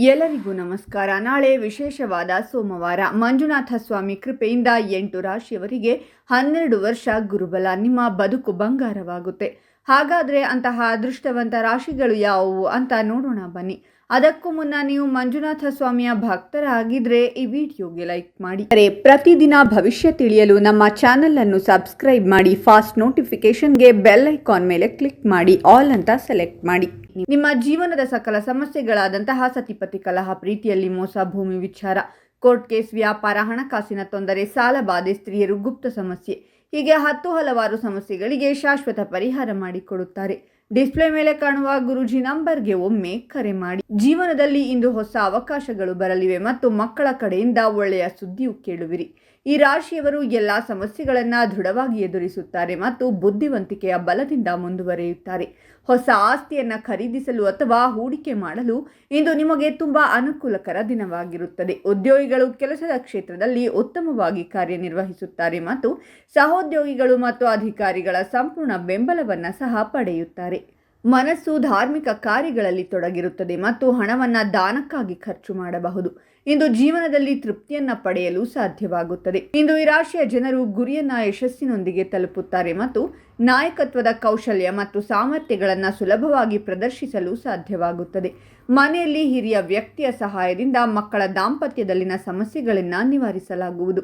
ಎಲ್ಲರಿಗೂ ನಮಸ್ಕಾರ. ನಾಳೆ ವಿಶೇಷವಾದ ಸೋಮವಾರ. ಮಂಜುನಾಥ ಸ್ವಾಮಿ ಕೃಪೆಯಿಂದ 8 ರಾಶಿಯವರಿಗೆ 12 ವರ್ಷ ಗುರುಬಲ. ನಿಮ್ಮ ಬದುಕು ಬಂಗಾರವಾಗುತ್ತೆ. ಹಾಗಾದರೆ ಅಂತಹ ಅದೃಷ್ಟವಂತ ರಾಶಿಗಳು ಯಾವುವು ಅಂತ ನೋಡೋಣ ಬನ್ನಿ. ಅದಕ್ಕೂ ಮುನ್ನ ನೀವು ಮಂಜುನಾಥ ಸ್ವಾಮಿಯ ಭಕ್ತರಾಗಿದ್ದರೆ ಈ ವಿಡಿಯೋಗೆ ಲೈಕ್ ಮಾಡಿ. ಪ್ರತಿದಿನ ಭವಿಷ್ಯ ತಿಳಿಯಲು ನಮ್ಮ ಚಾನೆಲ್ ಅನ್ನು ಸಬ್ಸ್ಕ್ರೈಬ್ ಮಾಡಿ. ಫಾಸ್ಟ್ ನೋಟಿಫಿಕೇಶನ್ಗೆ ಬೆಲ್ ಐಕಾನ್ ಮೇಲೆ ಕ್ಲಿಕ್ ಮಾಡಿ. ಆಲ್ ಅಂತ ಸೆಲೆಕ್ಟ್ ಮಾಡಿ. ನಿಮ್ಮ ಜೀವನದ ಸಕಲ ಸಮಸ್ಯೆಗಳಾದಂತಹ ಸತಿಪತಿ ಕಲಹ, ಪ್ರೀತಿಯಲ್ಲಿ ಮೋಸ, ಭೂಮಿ ವಿಚಾರ, ಕೋರ್ಟ್ ಕೇಸ್, ವ್ಯಾಪಾರ, ಹಣಕಾಸಿನ ತೊಂದರೆ, ಸಾಲ ಬಾಧೆ, ಸ್ತ್ರೀಯರು, ಗುಪ್ತ ಸಮಸ್ಯೆ, ಹೀಗೆ ಹಲವಾರು ಸಮಸ್ಯೆಗಳಿಗೆ ಶಾಶ್ವತ ಪರಿಹಾರ ಮಾಡಿಕೊಡುತ್ತಾರೆ. ಡಿಸ್ಪ್ಲೇ ಮೇಲೆ ಕಾಣುವ ಗುರೂಜಿ ನಂಬರ್ಗೆ ಒಮ್ಮೆ ಕರೆ ಮಾಡಿ. ಜೀವನದಲ್ಲಿ ಇಂದು ಹೊಸ ಅವಕಾಶಗಳು ಬರಲಿವೆ ಮತ್ತು ಮಕ್ಕಳ ಕಡೆಯಿಂದ ಒಳ್ಳೆಯ ಸುದ್ದಿಯು ಕೇಳುವಿರಿ. ಈ ರಾಶಿಯವರು ಎಲ್ಲ ಸಮಸ್ಯೆಗಳನ್ನು ದೃಢವಾಗಿ ಎದುರಿಸುತ್ತಾರೆ ಮತ್ತು ಬುದ್ಧಿವಂತಿಕೆಯ ಬಲದಿಂದ ಮುಂದುವರಿಯುತ್ತಾರೆ. ಹೊಸ ಆಸ್ತಿಯನ್ನು ಖರೀದಿಸಲು ಅಥವಾ ಹೂಡಿಕೆ ಮಾಡಲು ಇಂದು ನಿಮಗೆ ತುಂಬಾ ಅನುಕೂಲಕರ ದಿನವಾಗಿರುತ್ತದೆ. ಉದ್ಯೋಗಿಗಳು ಕೆಲಸದ ಕ್ಷೇತ್ರದಲ್ಲಿ ಉತ್ತಮವಾಗಿ ಕಾರ್ಯನಿರ್ವಹಿಸುತ್ತಾರೆ ಮತ್ತು ಸಹೋದ್ಯೋಗಿಗಳು ಮತ್ತು ಅಧಿಕಾರಿಗಳ ಸಂಪೂರ್ಣ ಬೆಂಬಲವನ್ನು ಸಹ ಪಡೆಯುತ್ತಾರೆ. ಮನಸ್ಸು ಧಾರ್ಮಿಕ ಕಾರ್ಯಗಳಲ್ಲಿ ತೊಡಗಿರುತ್ತದೆ ಮತ್ತು ಹಣವನ್ನು ದಾನಕ್ಕಾಗಿ ಖರ್ಚು ಮಾಡಬಹುದು. ಇಂದು ಜೀವನದಲ್ಲಿ ತೃಪ್ತಿಯನ್ನು ಪಡೆಯಲು ಸಾಧ್ಯವಾಗುತ್ತದೆ. ಇಂದು ಈ ರಾಶಿಯ ಜನರು ಗುರಿಯನ್ನು ಯಶಸ್ಸಿನೊಂದಿಗೆ ತಲುಪುತ್ತಾರೆ ಮತ್ತು ನಾಯಕತ್ವದ ಕೌಶಲ್ಯ ಮತ್ತು ಸಾಮರ್ಥ್ಯಗಳನ್ನು ಸುಲಭವಾಗಿ ಪ್ರದರ್ಶಿಸಲು ಸಾಧ್ಯವಾಗುತ್ತದೆ. ಮನೆಯಲ್ಲಿ ಹಿರಿಯ ವ್ಯಕ್ತಿಯ ಸಹಾಯದಿಂದ ಮಕ್ಕಳ ದಾಂಪತ್ಯದಲ್ಲಿನ ಸಮಸ್ಯೆಗಳನ್ನು ನಿವಾರಿಸಲಾಗುವುದು.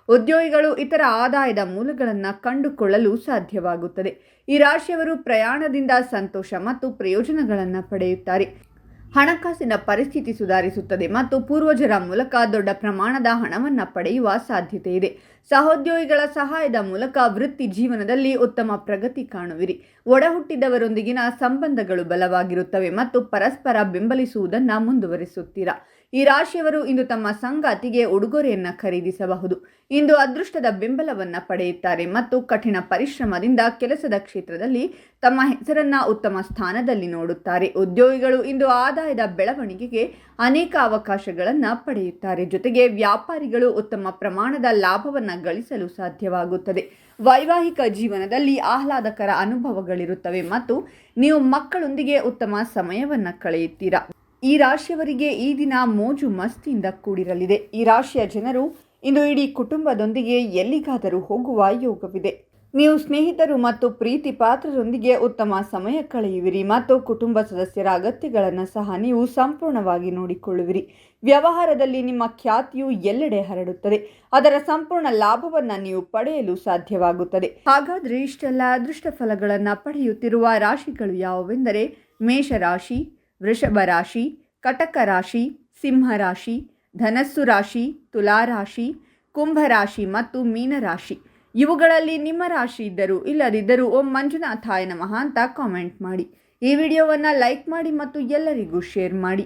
ಉದ್ಯೋಗಿಗಳು ಇತರ ಆದಾಯದ ಮೂಲಗಳನ್ನು ಕಂಡುಕೊಳ್ಳಲು ಸಾಧ್ಯವಾಗುತ್ತದೆ. ಈ ರಾಶಿಯವರು ಪ್ರಯಾಣದಿಂದ ಸಂತೋಷ ಮತ್ತು ಪ್ರಯೋಜನಗಳನ್ನು ಪಡೆಯುತ್ತಾರೆ. ಹಣಕಾಸಿನ ಪರಿಸ್ಥಿತಿ ಸುಧಾರಿಸುತ್ತದೆ ಮತ್ತು ಪೂರ್ವಜರ ಮೂಲಕ ದೊಡ್ಡ ಪ್ರಮಾಣದ ಹಣವನ್ನು ಪಡೆಯುವ ಸಾಧ್ಯತೆ ಇದೆ. ಸಹೋದ್ಯೋಗಿಗಳ ಸಹಾಯದ ಮೂಲಕ ವೃತ್ತಿ ಜೀವನದಲ್ಲಿ ಉತ್ತಮ ಪ್ರಗತಿ ಕಾಣುವಿರಿ. ಒಡಹುಟ್ಟಿದವರೊಂದಿಗಿನ ಸಂಬಂಧಗಳು ಬಲವಾಗಿರುತ್ತವೆ ಮತ್ತು ಪರಸ್ಪರ ಬೆಂಬಲಿಸುವುದನ್ನು ಮುಂದುವರಿಸುತ್ತೀರಾ. ಈ ರಾಶಿಯವರು ಇಂದು ತಮ್ಮ ಸಂಗಾತಿಗೆ ಉಡುಗೊರೆಯನ್ನು ಖರೀದಿಸಬಹುದು. ಇಂದು ಅದೃಷ್ಟದ ಬೆಂಬಲವನ್ನು ಪಡೆಯುತ್ತಾರೆ ಮತ್ತು ಕಠಿಣ ಪರಿಶ್ರಮದಿಂದ ಕೆಲಸದ ಕ್ಷೇತ್ರದಲ್ಲಿ ತಮ್ಮ ಹೆಸರನ್ನು ಉತ್ತಮ ಸ್ಥಾನದಲ್ಲಿ ನೋಡುತ್ತಾರೆ. ಉದ್ಯೋಗಿಗಳು ಇಂದು ಆದಾಯದ ಬೆಳವಣಿಗೆಗೆ ಅನೇಕ ಅವಕಾಶಗಳನ್ನು ಪಡೆಯುತ್ತಾರೆ. ಜೊತೆಗೆ ವ್ಯಾಪಾರಿಗಳು ಉತ್ತಮ ಪ್ರಮಾಣದ ಲಾಭವನ್ನು ಗಳಿಸಲು ಸಾಧ್ಯವಾಗುತ್ತದೆ. ವೈವಾಹಿಕ ಜೀವನದಲ್ಲಿ ಆಹ್ಲಾದಕರ ಅನುಭವಗಳಿರುತ್ತವೆ ಮತ್ತು ನೀವು ಮಕ್ಕಳೊಂದಿಗೆ ಉತ್ತಮ ಸಮಯವನ್ನು ಕಳೆಯುತ್ತೀರಾ. ಈ ರಾಶಿಯವರಿಗೆ ಈ ದಿನ ಮೋಜು ಮಸ್ತಿಯಿಂದ ಕೂಡಿರಲಿದೆ. ಈ ರಾಶಿಯ ಜನರು ಇಂದು ಇಡೀ ಕುಟುಂಬದೊಂದಿಗೆ ಎಲ್ಲಿಗಾದರೂ ಹೋಗುವ ಯೋಗವಿದೆ. ನೀವು ಸ್ನೇಹಿತರು ಮತ್ತು ಪ್ರೀತಿ ಪಾತ್ರರೊಂದಿಗೆ ಉತ್ತಮ ಸಮಯ ಕಳೆಯುವಿರಿ ಮತ್ತು ಕುಟುಂಬ ಸದಸ್ಯರ ಅಗತ್ಯಗಳನ್ನು ಸಹ ನೀವು ಸಂಪೂರ್ಣವಾಗಿ ನೋಡಿಕೊಳ್ಳುವಿರಿ. ವ್ಯವಹಾರದಲ್ಲಿ ನಿಮ್ಮ ಖ್ಯಾತಿಯು ಎಲ್ಲೆಡೆ ಹರಡುತ್ತದೆ. ಅದರ ಸಂಪೂರ್ಣ ಲಾಭವನ್ನು ನೀವು ಪಡೆಯಲು ಸಾಧ್ಯವಾಗುತ್ತದೆ. ಹಾಗಾದರೆ ಇಷ್ಟೆಲ್ಲ ಅದೃಷ್ಟ ಫಲಗಳನ್ನು ಪಡೆಯುತ್ತಿರುವ ರಾಶಿಗಳು ಯಾವುವೆಂದರೆ ಮೇಷರಾಶಿ, ವೃಷಭ ರಾಶಿ, ಕಟಕ ರಾಶಿ, ಸಿಂಹ ರಾಶಿ, ಧನಸ್ಸು ರಾಶಿ, ತುಲಾರಾಶಿ, ಕುಂಭರಾಶಿ ಮತ್ತು ಮೀನರಾಶಿ. ಇವುಗಳಲ್ಲಿ ನಿಮ್ಮ ರಾಶಿ ಇದ್ದರೂ ಇಲ್ಲದಿದ್ದರೂ ಓಂ ಮಂಜುನಾಥಾಯ ನಮಃ ಅಂತ ಕಾಮೆಂಟ್ ಮಾಡಿ. ಈ ವಿಡಿಯೋವನ್ನು ಲೈಕ್ ಮಾಡಿ ಮತ್ತು ಎಲ್ಲರಿಗೂ ಶೇರ್ ಮಾಡಿ.